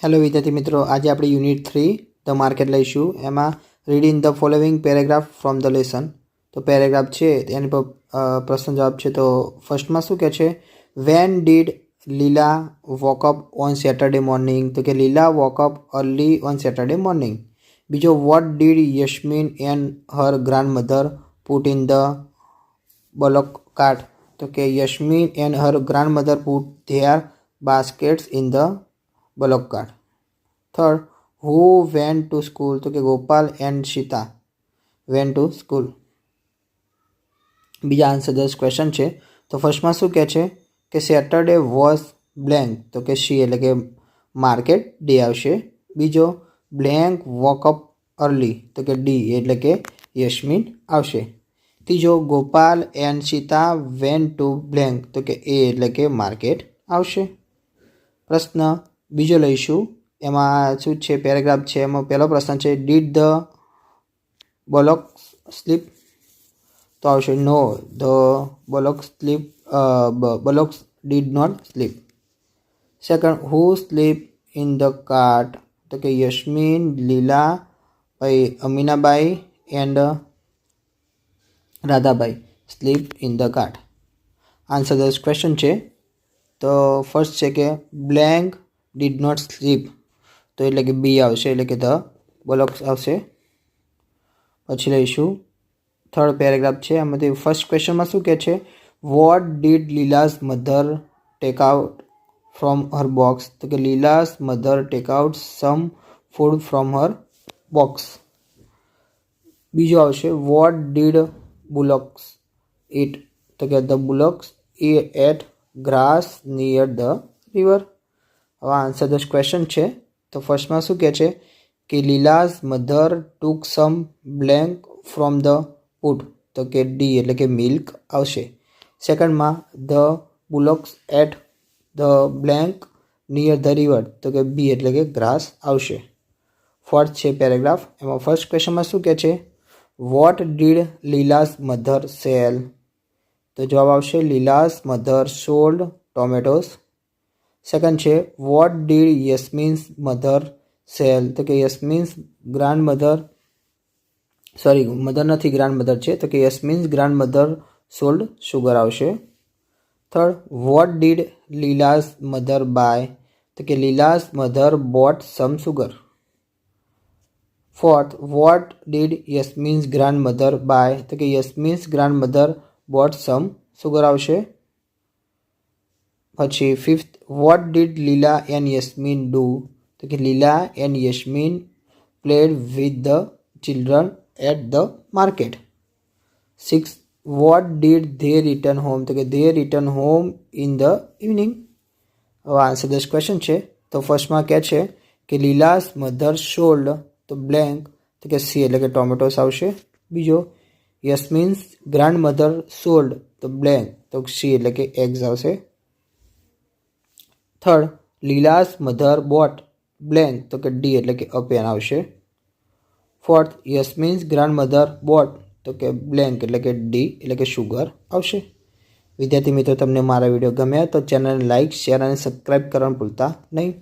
Hello વિદ્યાર્થી મિત્રો, આજે આપણે યુનિટ 3 ધ માર્કેટ લઈશું. એમાં read in the following paragraph from the lesson. તો પેરેગ્રાફ છે એની પર પ્રશ્ન જવાબ છે. તો ફર્સ્ટમાં શું કહે છે, વેન ડીડ લીલા વોકઅપ ઓન સેટરડે મોર્નિંગ? તો કે Leela woke up early on Saturday morning. બીજો, what did Yasmin and her grandmother put in the bullock cart? તો કે Yasmin and her grandmother put their baskets in the bullock cart. Third, who went to school? તો કે Gopal and Sita went to school. બીજા answer 10 question છે. તો ફર્સ્ટમાં શું કહે છે કે સેટરડે વોઝ બ્લેન્ક? તો કે સી એટલે કે માર્કેટ ડે આવશે. બીજો, બ્લેન્ક વોકઅપ અર્લી? તો કે ડી એટલે કે યસ્મીન આવશે. ત્રીજો, Gopal and Sita went two blank? તો કે એ એટલે કે માર્કેટ આવશે. પ્રશ્ન બીજો લઈશું. એમાં શું છે, પેરેગ્રાફ છે. એમાં પહેલો પ્રશ્ન છે, ડીડ ધ બલોક સ્લીપ? તો આવશે no, the bullock sleep bullocks did not sleep. Second, who sleep in the cart? તો કે યસ્મીન, લીલા, પછી Aminabai and Radhabai sleep in the cart. Answer 10 question છે. તો ફર્સ્ટ છે કે બ્લેન્ક ડીડ નોટ સ્લીપ, તો એટલે કે બી આવશે, એટલે કે ધ બલોક્સ આવશે. પછી લઈશું થર્ડ પેરેગ્રાફ છે. આમાંથી ફર્સ્ટ ક્વેશ્ચનમાં શું કહે છે, what did Leela's mother take out from her box? તો કે Leela's mother take out some food from her box. બીજો આવશે, વોટ ડીડ બુલોક્સ ઇટ? તો કે the bullocks ate grass near the river. હવે આન્સર 10 ક્વેશ્ચન છે. તો ફર્સ્ટમાં શું કહે છે કે Leela's mother took some blank from the pot? તો કે ડી એટલે કે મિલ્ક આવશે. સેકન્ડમાં, the bullocks ate the blank near the river? તો કે બી એટલે કે ગ્રાસ આવશે. ફોર્થ છે પેરેગ્રાફ. એમાં ફર્સ્ટ ક્વેશ્ચનમાં શું કહે છે, what did Leela's mother sell? તો જવાબ આવશે Leela's mother sold tomatoes. Second છે, what did Yasmin's mother sell? તો કે Yasmin's grandmother, sorry mother નથી ગ્રાન્ડ મધર છે, તો કે Yasmin's grandmother sold sugar આવશે. Third, what did Leela's mother buy? તો કે Leela's mother bought some sugar. Fourth, what did Yasmin's grandmother buy? તો કે Yasmin's grandmother bought some sugar આવશે. પછી fifth, what did Leela and Yasmin do? તો કે Leela and Yasmin played with the children at the market. Six, what did they return home? તો કે they return home in the evening. હવે answer 10 question છે. તો ફર્સ્ટમાં કહે છે કે લીલાસ મધર સોલ્ડ, તો બ્લેન્ક, તો કે સી એટલે કે ટોમેટોસ આવશે. બીજો, યસ્મીન્સ ગ્રાન્ડ મધર સોલ્ડ, તો બ્લેન્ક, તો સી એટલે કે એગ્સ આવશે. થર્ડ, લીલાસ મધર બોટ બ્લેન્ક, તો કે ડી એટલે કે અ પેન આવશે. ફોર્થ, યસ્મીન્સ ગ્રાન્ડ મધર બોટ, તો કે બ્લેન્ક એટલે કે ડી એટલે કે શુગર આવશે. વિદ્યાર્થી મિત્રો, તમને મારા વિડીયો ગમ્યા તો ચેનલને લાઇક, શેર અને સબસ્ક્રાઈબ કરવાનું ભૂલતા નહીં.